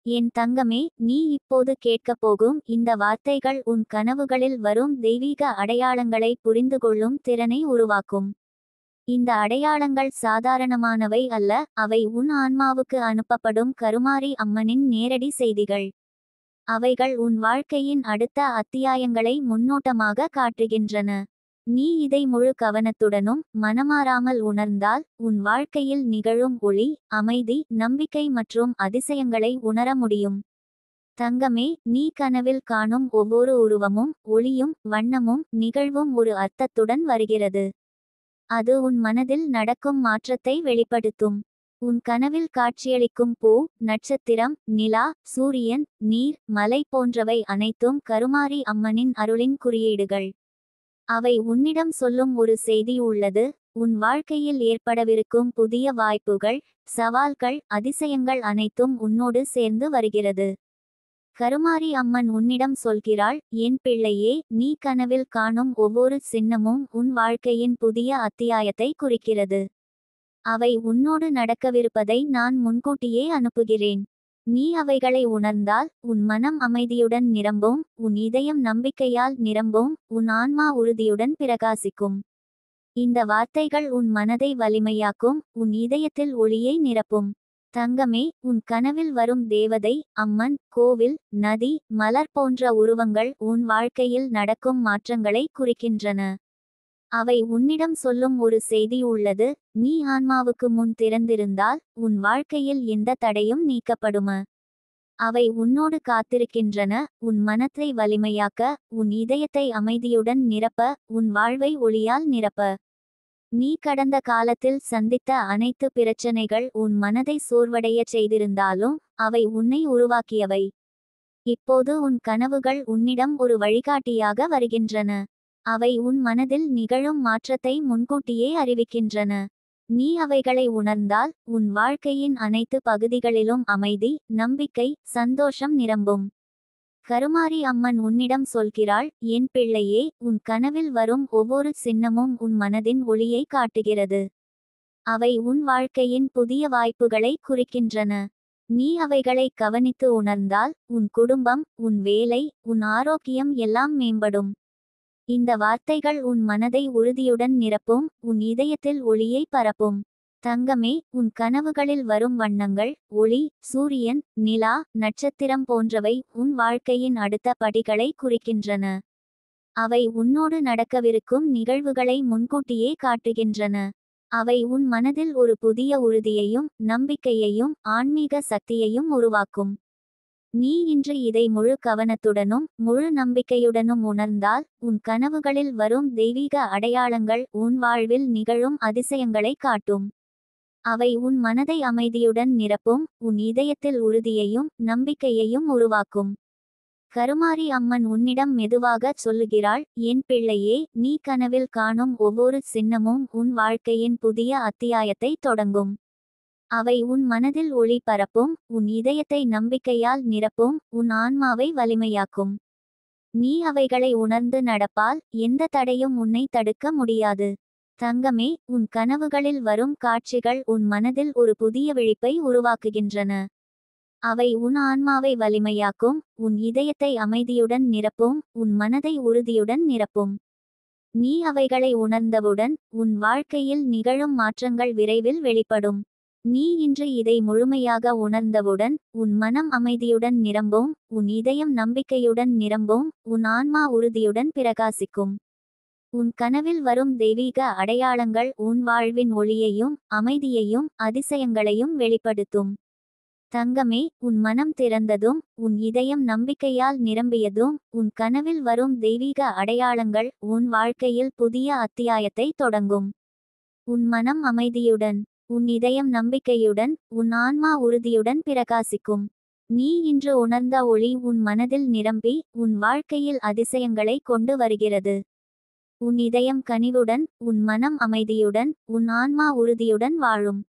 என் தங்கமே, நீ இப்போது கேட்கப் போகும் இந்த வார்த்தைகள் உன் கனவுகளில் வரும் தெய்வீக அடையாளங்களை புரிந்துகொள்ளும் திறனை உருவாக்கும். இந்த அடையாளங்கள் சாதாரணமானவை அல்ல, அவை உன் ஆன்மாவுக்கு அனுப்பப்படும் கருமாரி அம்மனின் நேரடி செய்திகள். அவைகள் உன் வாழ்க்கையின் அடுத்த அத்தியாயங்களை முன்னோட்டமாக காட்டுகின்றன. நீ இதை முழு கவனத்துடனும் மனமாறாமல் உணர்ந்தால் உன் வாழ்க்கையில் நிகழும் ஒளி, அமைதி, நம்பிக்கை மற்றும் அதிசயங்களை உணர முடியும். தங்கமே, நீ கனவில் காணும் ஒவ்வொரு உருவமும், ஒளியும், வண்ணமும், நிகழ்வும் ஒரு அர்த்தத்துடன் வருகிறது. அது உன் மனதில் நடக்கும் மாற்றத்தை வெளிப்படுத்தும். உன் கனவில் காட்சியளிக்கும் பூ, நட்சத்திரம், நிலா, சூரியன், நீர், மலை போன்றவை அனைத்தும் கருமாரி அம்மனின் அருளின் குறியீடுகள். அவை உன்னிடம் சொல்லும் ஒரு செய்தி உள்ளது. உன் வாழ்க்கையில் ஏற்படவிருக்கும் புதிய வாய்ப்புகள், சவால்கள், அதிசயங்கள் அனைத்தும் உன்னோடு சேர்ந்து வருகிறது. கருமாரி அம்மன் உன்னிடம் சொல்கிறாள், என் பிள்ளையே, நீ கனவில் காணும் ஒவ்வொரு சின்னமும் உன் வாழ்க்கையின் புதிய அத்தியாயத்தை குறிக்கிறது. அவை உன்னோடு நடக்கவிருப்பதை நான் முன்கூட்டியே அனுப்புகிறேன். நீ அவைகளை உணர்ந்தால் உன் மனம் அமைதியுடன் நிரம்பும், உன் இதயம் நம்பிக்கையால் நிரம்பும், உன் ஆன்மா உறுதியுடன் பிரகாசிக்கும். இந்த வார்த்தைகள் உன் மனதை வலிமையாக்கும், உன் இதயத்தில் ஒளியை நிரப்பும். தங்கமே, உன் கனவில் வரும் தேவதை, அம்மன், கோவில், நதி, மலர் போன்ற உருவங்கள் உன் வாழ்க்கையில் நடக்கும் மாற்றங்களை குறிக்கின்றன. அவை உன்னிடம் சொல்லும் ஒரு செய்தி உள்ளது. நீ ஆன்மாவுக்கு முன் திறந்திருந்தால் உன் வாழ்க்கையில் எந்த தடையும் நீக்கப்படும. அவை உன்னோடு காத்திருக்கின்றன, உன் மனத்தை வலிமையாக்க, உன் இதயத்தை அமைதியுடன் நிரப்ப, உன் வாழ்வை ஒளியால் நிரப்ப. நீ கடந்த காலத்தில் சந்தித்த அனைத்து பிரச்சனைகள் உன் மனதை சோர்வடையச் செய்திருந்தாலும் அவை உன்னை உருவாக்கியவை. இப்போது உன் கனவுகள் உன்னிடம் ஒரு வழிகாட்டியாக வருகின்றன. அவை உன் மனதில் நிகழும் மாற்றத்தை முன்கூட்டியே அறிவிக்கின்றன. நீ அவைகளை உணர்ந்தால் உன் வாழ்க்கையின் அனைத்து பகுதிகளிலும் அமைதி, நம்பிக்கை, சந்தோஷம் நிரம்பும். கருமாரி அம்மன் உன்னிடம் சொல்கிறாள், என் பிள்ளையே, உன் கனவில் வரும் ஒவ்வொரு சின்னமும் உன் மனதின் ஒளியை காட்டுகிறது. அவை உன் வாழ்க்கையின் புதிய வாய்ப்புகளை குறிக்கின்றன. நீ அவைகளை கவனித்து உணர்ந்தால் உன் குடும்பம், உன் வேலை, உன் ஆரோக்கியம் எல்லாம் மேம்படும். இந்த வார்த்தைகள் உன் மனதை உறுதியுடன் நிரப்பும், உன் இதயத்தில் ஒளியை பரப்பும். தங்கமே, உன் கனவுகளில் வரும் வண்ணங்கள், ஒளி, சூரியன், நிலா, நட்சத்திரம் போன்றவை உன் வாழ்க்கையின் அடுத்த படிகளை குறிக்கின்றன. அவை உன்னோடு நடக்கவிருக்கும் நிகழ்வுகளை முன்கூட்டியே காட்டுகின்றன. அவை உன் மனதில் ஒரு புதிய உறுதியையும் நம்பிக்கையையும் ஆன்மீக சக்தியையும் உருவாக்கும். நீ இன்று இதை முழு கவனத்துடனும் முழு நம்பிக்கையுடனும் உணர்ந்தால் உன் கனவுகளில் வரும் தெய்வீக அடையாளங்கள் உன் வாழ்வில் நிகழும் அதிசயங்களை காட்டும். அவை உன் மனதை அமைதியுடன் நிரப்பும், உன் இதயத்தில் உறுதியையும் நம்பிக்கையையும் உருவாக்கும். கருமாரி அம்மன் உன்னிடம் மெதுவாகச் சொல்லுகிறாள், என் பிள்ளையே, நீ கனவில் காணும் ஒவ்வொரு சின்னமும் உன் வாழ்க்கையின் புதிய அத்தியாயத்தை தொடங்கும். அவை உன் மனதில் ஒளி பரப்பும், உன் இதயத்தை நம்பிக்கையால் நிரப்பும், உன் ஆன்மாவை வலிமையாக்கும். நீ அவைகளை உணர்ந்து நடப்பால் எந்த தடையும் உன்னை தடுக்க முடியாது. தங்கமே, உன் கனவுகளில் வரும் காட்சிகள் உன் மனதில் ஒரு புதிய விழிப்பை உருவாக்குகின்றன. அவை உன் ஆன்மாவை வலிமையாக்கும், உன் இதயத்தை அமைதியுடன் நிரப்பும், உன் மனதை உறுதியுடன் நிரப்பும். நீ அவைகளை உணர்ந்தவுடன் உன் வாழ்க்கையில் நிகழும் மாற்றங்கள் விரைவில் வெளிப்படும். நீ இன்று இதை முழுமையாக உணர்ந்தவுடன் உன் மனம் அமைதியுடன் நிரம்பும், உன் இதயம் நம்பிக்கையுடன் நிரம்பும், உன் ஆன்மா உறுதியுடன் பிரகாசிக்கும். உன் கனவில் வரும் தெய்வீக அடையாளங்கள் உன் வாழ்வின் ஒளியையும் அமைதியையும் அதிசயங்களையும் வெளிப்படுத்தும். தங்கமே, உன் மனம் திறந்ததும் உன் இதயம் நம்பிக்கையால் நிரம்பியதும் உன் கனவில் வரும் தெய்வீக அடையாளங்கள் உன் வாழ்க்கையில் புதிய அத்தியாயத்தை தொடங்கும். உன் மனம் அமைதியுடன், உன் இதயம் நம்பிக்கையுடன், உன் ஆன்மா உறுதியுடன் பிரகாசிக்கும். நீ இன்று உணர்ந்த ஒளி உன் மனதில் நிரம்பி உன் வாழ்க்கையில் அதிசயங்களை கொண்டு வருகிறது. உன் இதயம் கனிவுடன், உன் மனம் அமைதியுடன், உன் ஆன்மா உறுதியுடன் வாழும்.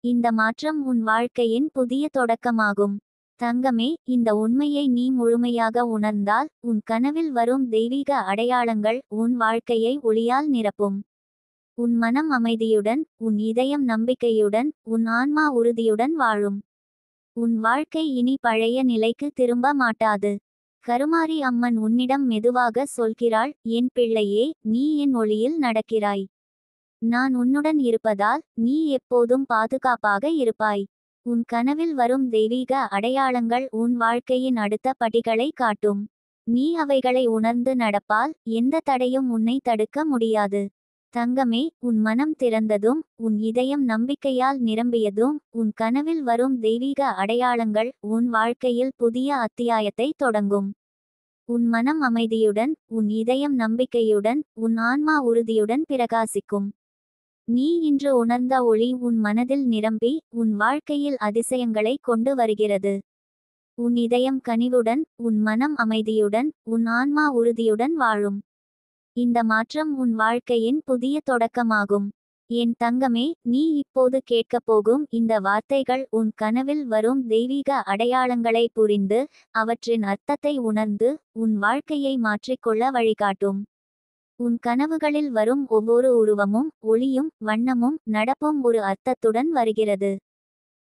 இந்த மாற்றம் உன் வாழ்க்கையின் புதிய தொடக்கமாகும். தங்கமே, இந்த உண்மையை நீ முழுமையாக உணர்ந்தால் உன் கனவில் வரும் தெய்வீக அடையாளங்கள் உன் வாழ்க்கையை ஒளியால் நிரப்பும். உன் மனம் அமைதியுடன், உன் இதயம் நம்பிக்கையுடன், உன் ஆன்மா உறுதியுடன் வாழும். உன் வாழ்க்கை இனி பழைய நிலைக்கு திரும்ப மாட்டாது. கருமாரி அம்மன் உன்னிடம் மெதுவாக சொல்கிறாள், என் பிள்ளையே, நீ என் ஒளியில் நடக்கிறாய். நான் உன்னுடன் இருப்பதால் நீ எப்போதும் பாதுகாப்பாக இருப்பாய். உன் கனவில் வரும் தெய்வீக அடையாளங்கள் உன் வாழ்க்கையின் அடுத்த படிகளை காட்டும். நீ அவைகளை உணர்ந்து நடப்பால் எந்த தடையும் உன்னை தடுக்க முடியாது. தங்கமே, உன் மனம் திறந்ததும் உன் இதயம் நம்பிக்கையால் நிரம்பியதும் உன் கனவில் வரும் தெய்வீக அடையாளங்கள் உன் வாழ்க்கையில் புதிய அத்தியாயத்தை தொடங்கும். உன் மனம் அமைதியுடன், உன் இதயம் நம்பிக்கையுடன், உன் ஆன்மா உறுதியுடன் பிரகாசிக்கும். நீ இன்று உணர்ந்த ஒளி உன் மனதில் நிரம்பி உன் வாழ்க்கையில் அதிசயங்களை கொண்டு வருகிறது. உன் இதயம் கனிவுடன், உன் மனம் அமைதியுடன், உன் ஆன்மா உறுதியுடன் வாழும். இந்த மாற்றம் உன் வாழ்க்கையின் புதிய தொடக்கமாகும். என் தங்கமே, நீ இப்போது கேட்கப் போகும் இந்த வார்த்தைகள் உன் கனவில் வரும் தெய்வீக அடையாளங்களை புரிந்து அவற்றின் அர்த்தத்தை உணர்ந்து உன் வாழ்க்கையை மாற்றிக்கொள்ள வழிகாட்டும். உன் கனவுகளில் வரும் ஒவ்வொரு உருவமும் ஒளியும் வண்ணமும் நடப்பும் ஒரு அர்த்தத்துடன் வருகிறது.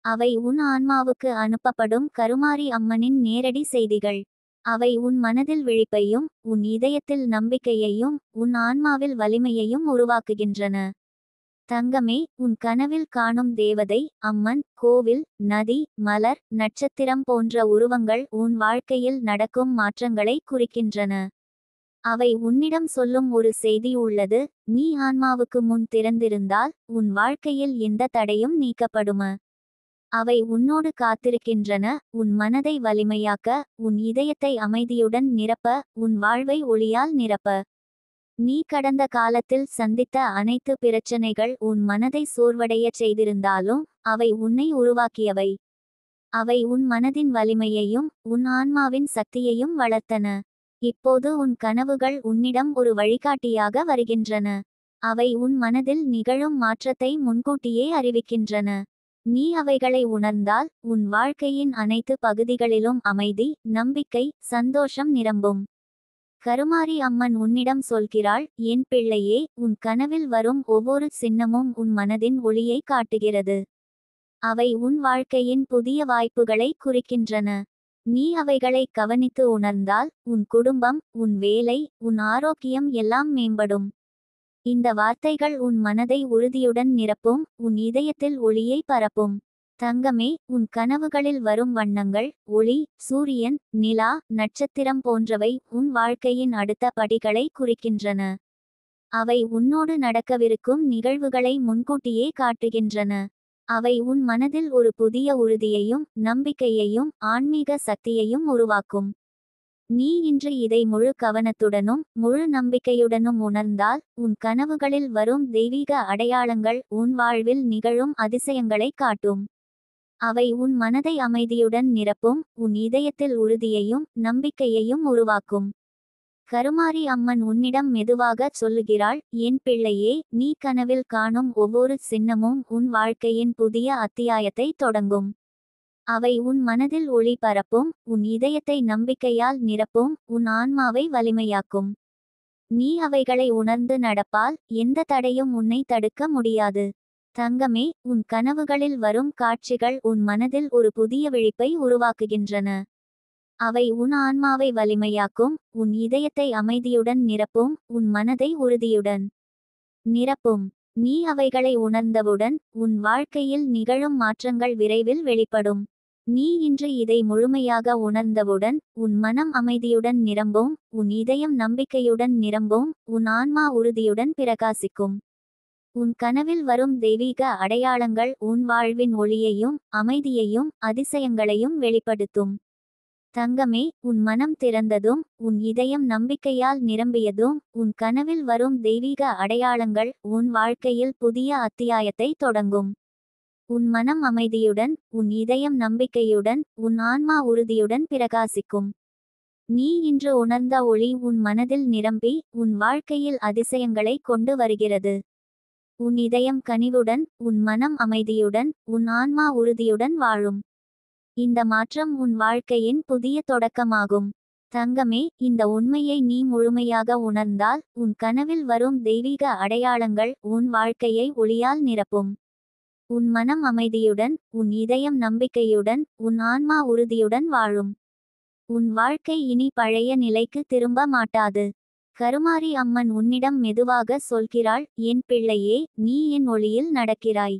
அவை உன் ஆன்மாவுக்கு அனுப்பப்படும் கருமாரி அம்மனின் நேரடி செய்திகள். அவை உன் மனதில் விழிப்பையும் உன் இதயத்தில் நம்பிக்கையையும் உன் ஆன்மாவில் வலிமையையும் உருவாக்குகின்றன. தங்கமே, உன் கனவில் காணும் தேவதை, அம்மன், கோவில், நதி, மலர், நட்சத்திரம் போன்ற உருவங்கள் உன் வாழ்க்கையில் நடக்கும் மாற்றங்களை குறிக்கின்றன. அவை உன்னிடம் சொல்லும் ஒரு செய்தி உள்ளது: நீ ஆன்மாவுக்கு முன் திறந்திருந்தால் உன் வாழ்க்கையில் எந்த தடையும் நீக்கப்படும. அவை உன்னோடு காத்திருக்கின்றன, உன் மனதை வலிமையாக்க, உன் இதயத்தை அமைதியுடன் நிரப்ப, உன் வாழ்வை ஒளியால் நிரப்ப. நீ கடந்த காலத்தில் சந்தித்த அனைத்து பிரச்சனைகள் உன் மனதை சோர்வடையச் செய்திருந்தாலும் அவை உன்னை உருவாக்கியவை. அவை உன் மனதின் வலிமையையும் உன் ஆன்மாவின் சக்தியையும் வளர்த்தன. இப்போது உன் கனவுகள் உன்னிடம் ஒரு வழிகாட்டியாக வருகின்றன. அவை உன் மனதில் நிகழும் மாற்றத்தை முன்கூட்டியே அறிவிக்கின்றன. நீ அவைகளை உணர்ந்தால் உன் வாழ்க்கையின் அனைத்து பகுதிகளிலும் அமைதி, நம்பிக்கை, சந்தோஷம் நிரம்பும். கருமாரி அம்மன் உன்னிடம் சொல்கிறாள், என் பிள்ளையே, உன் கனவில் வரும் ஒவ்வொரு சின்னமும் உன் மனதின் ஒளியை காட்டுகிறது. அவை உன் வாழ்க்கையின் புதிய வாய்ப்புகளை குறிக்கின்றன. நீ அவைகளை கவனித்து உணர்ந்தால் உன் குடும்பம், உன் வேலை, உன் ஆரோக்கியம் எல்லாம் மேம்படும். இந்த வார்த்தைகள் உன் மனதை உறுதியுடன் நிரப்பும், உன் இதயத்தில் ஒளியை பரப்பும். தங்கமே, உன் கனவுகளில் வரும் வண்ணங்கள், ஒளி, சூரியன், நிலா, நட்சத்திரம் போன்றவை உன் வாழ்க்கையின் அடுத்த படிகளை குறிக்கின்றன. அவை உன்னோடு நடக்கவிருக்கும் நிகழ்வுகளை முன்கூட்டியே காட்டுகின்றன. அவை உன் மனதில் ஒரு புதிய உறுதியையும் நம்பிக்கையையும் ஆன்மீக சக்தியையும் உருவாக்கும். நீ இன்று இதை முழு கவனத்துடனும் முழு நம்பிக்கையுடனும் உணர்ந்தால் உன் கனவுகளில் வரும் தெய்வீக அடையாளங்கள் உன் வாழ்வில் நிகழும் அதிசயங்களை காட்டும். அவை உன் மனதை அமைதியுடன் நிரப்பும், உன் இதயத்தில் உறுதியையும் நம்பிக்கையையும் உருவாக்கும். கருமாரி அம்மன் உன்னிடம் மெதுவாக சொல்லுகிறாள், என் பிள்ளையே, நீ கனவில் காணும் ஒவ்வொரு சின்னமும் உன் வாழ்க்கையின் புதிய அத்தியாயத்தை தொடங்கும். அவை உன் மனதில் ஒளி பரப்பும், உன் இதயத்தை நம்பிக்கையால் நிரப்பும், உன் ஆன்மாவை வலிமையாக்கும். நீ அவைகளை உணர்ந்து நடப்பால் எந்த தடையும் உன்னை தடுக்க முடியாது. தங்கமே, உன் கனவுகளில் வரும் காட்சிகள் உன் மனதில் ஒரு புதிய விழிப்பை உருவாக்குகின்றன. அவை உன் ஆன்மாவை வலிமையாக்கும், உன் இதயத்தை அமைதியுடன் நிரப்பும், உன் மனதை உறுதியுடன் நிரப்பும். நீ அவைகளை உணர்ந்தவுடன் உன் வாழ்க்கையில் நிகழும் மாற்றங்கள் விரைவில் வெளிப்படும். நீ இன்று இதை முழுமையாக உணர்ந்தவுடன் உன் மனம் அமைதியுடன் நிரம்பும், உன் இதயம் நம்பிக்கையுடன் நிரம்பும், உன் ஆன்மா உறுதியுடன் பிரகாசிக்கும். உன் கனவில் வரும் தெய்வீக அடையாளங்கள் உன் வாழ்வின் ஒளியையும் அமைதியையும் அதிசயங்களையும் வெளிப்படுத்தும். தங்கமே, உன் மனம் திறந்ததும் உன் இதயம் நம்பிக்கையால் நிரம்பியதும் உன் கனவில் வரும் தெய்வீக அடையாளங்கள் உன் வாழ்க்கையில் புதிய அத்தியாயத்தை தொடங்கும். உன் மனம் அமைதியுடன், உன் இதயம் நம்பிக்கையுடன், உன் ஆன்மா உறுதியுடன் பிரகாசிக்கும். நீ இன்று உணர்ந்த ஒளி உன் மனதில் நிரம்பி உன் வாழ்க்கையில் அதிசயங்களை கொண்டு வருகிறது. உன் இதயம் கனிவுடன், உன் மனம் அமைதியுடன், உன் ஆன்மா உறுதியுடன் வாழும். இந்த மாற்றம் உன் வாழ்க்கையின் புதிய தொடக்கமாகும். தங்கமே, இந்த உண்மையை நீ முழுமையாக உணர்ந்தால் உன் கனவில் வரும் தெய்வீக அடையாளங்கள் உன் வாழ்க்கையை ஒளியால் நிரப்பும். உன் மனம் அமைதியுடன், உன் இதயம் நம்பிக்கையுடன், உன் ஆன்மா உறுதியுடன் வாழும். உன் வாழ்க்கை இனி பழைய நிலைக்கு திரும்ப மாட்டாது. கருமாரி அம்மன் உன்னிடம் மெதுவாக சொல்கிறாள், என் பிள்ளையே, நீ என் ஒளியில் நடக்கிறாய்.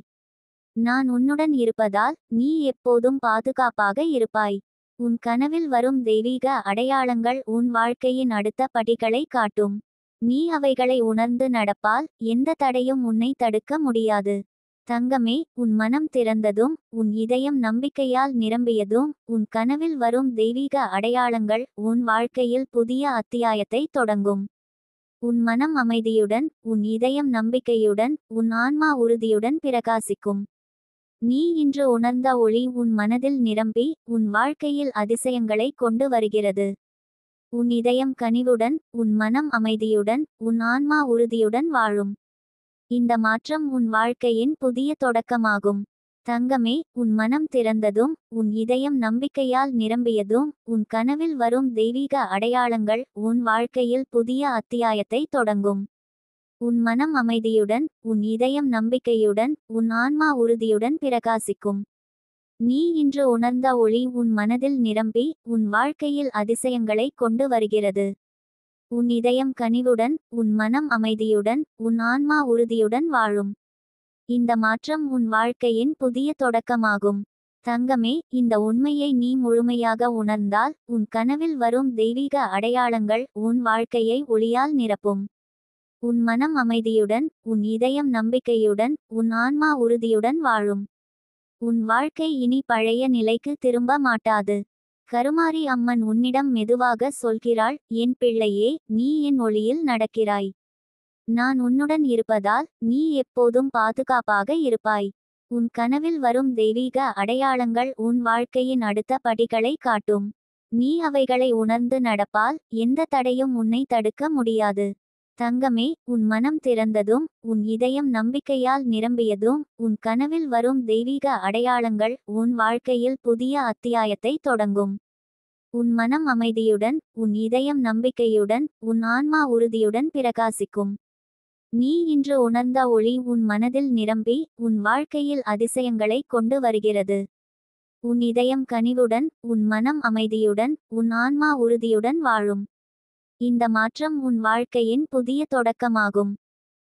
நான் உன்னுடன் இருப்பதால் நீ எப்போதும் பாதுகாப்பாக இருப்பாய். உன் கனவில் வரும் தெய்வீக அடையாளங்கள் உன் வாழ்க்கையின் அடுத்த படிகளை காட்டும். நீ அவைகளை உணர்ந்து நடப்பால் எந்த தடையும் உன்னை தடுக்க முடியாது. தங்கமே, உன் மனம் திறந்ததும், உன் இதயம் நம்பிக்கையால் நிரம்பியதும், உன் கனவில் வரும் தெய்வீக அடையாளங்கள் உன் வாழ்க்கையில் புதிய அத்தியாயத்தை தொடங்கும். உன் மனம் அமைதியுடன், உன் இதயம் நம்பிக்கையுடன், உன் ஆன்மா உறுதியுடன் பிரகாசிக்கும். நீ இன்று உணர்ந்த ஒளி உன் மனதில் நிரம்பி, உன் வாழ்க்கையில் அதிசயங்களை கொண்டு வருகிறது. உன் இதயம் கனிவுடன், உன் மனம் அமைதியுடன், உன் ஆன்மா உறுதியுடன் வாழும். இந்த மாற்றம் உன் வாழ்க்கையின் புதிய தொடக்கமாகும். தங்கமே, உன் மனம் திறந்ததும், உன் இதயம் நம்பிக்கையால் நிரம்பியதும், உன் கனவில் வரும் தெய்வீக அடையாளங்கள் உன் வாழ்க்கையில் புதிய அத்தியாயத்தை தொடங்கும். உன் மனம் அமைதியுடன், உன் இதயம் நம்பிக்கையுடன், உன் ஆன்மா உறுதியுடன் பிரகாசிக்கும். நீ இன்று உணர்ந்த ஒளி உன் மனதில் நிரம்பி, உன் வாழ்க்கையில் அதிசயங்களை கொண்டு வருகிறது. உன் இதயம் கனிவுடன், உன் மனம் அமைதியுடன், உன் ஆன்மா உறுதியுடன் வாழும். இந்த மாற்றம் உன் வாழ்க்கையின் புதிய தொடக்கமாகும். தங்கமே, இந்த உண்மையை நீ முழுமையாக உணர்ந்தால், உன் கனவில் வரும் தெய்வீக அடையாளங்கள் உன் வாழ்க்கையை ஒளியால் நிரப்பும். உன் மனம் அமைதியுடன், உன் இதயம் நம்பிக்கையுடன், உன் ஆன்மா உறுதியுடன் வாழும். உன் வாழ்க்கை இனி பழைய நிலைக்கு திரும்ப மாட்டாது. கருமாரி அம்மன் உன்னிடம் மெதுவாக சொல்கிறாள், என் பிள்ளையே, நீ என் ஒளியில் நடக்கிறாய். நான் உன்னுடன் இருப்பதால் நீ எப்போதும் பாதுகாப்பாக இருப்பாய். உன் கனவில் வரும் தெய்வீக அடையாளங்கள் உன் வாழ்க்கையின் அடுத்த படிகளை காட்டும். நீ அவைகளை உணர்ந்து நடப்பால் எந்த தடையும் உன்னை தடுக்க முடியாது. தங்கமே, உன் மனம் திறந்ததும், உன் இதயம் நம்பிக்கையால் நிரம்பியதும், உன் கனவில் வரும் தெய்வீக அடையாளங்கள் உன் வாழ்க்கையில் புதிய அத்தியாயத்தை தொடங்கும். உன் மனம் அமைதியுடன், உன் இதயம் நம்பிக்கையுடன், உன் ஆன்மா உறுதியுடன் பிரகாசிக்கும். நீ இன்று உணர்ந்த ஒளி உன் மனதில் நிரம்பி, உன் வாழ்க்கையில் அதிசயங்களை கொண்டு வருகிறது. உன் இதயம் கனிவுடன், உன் மனம் அமைதியுடன், உன் ஆன்மா உறுதியுடன் வாழும். இந்த மாற்றம் உன் வாழ்க்கையின் புதிய தொடக்கமாகும்.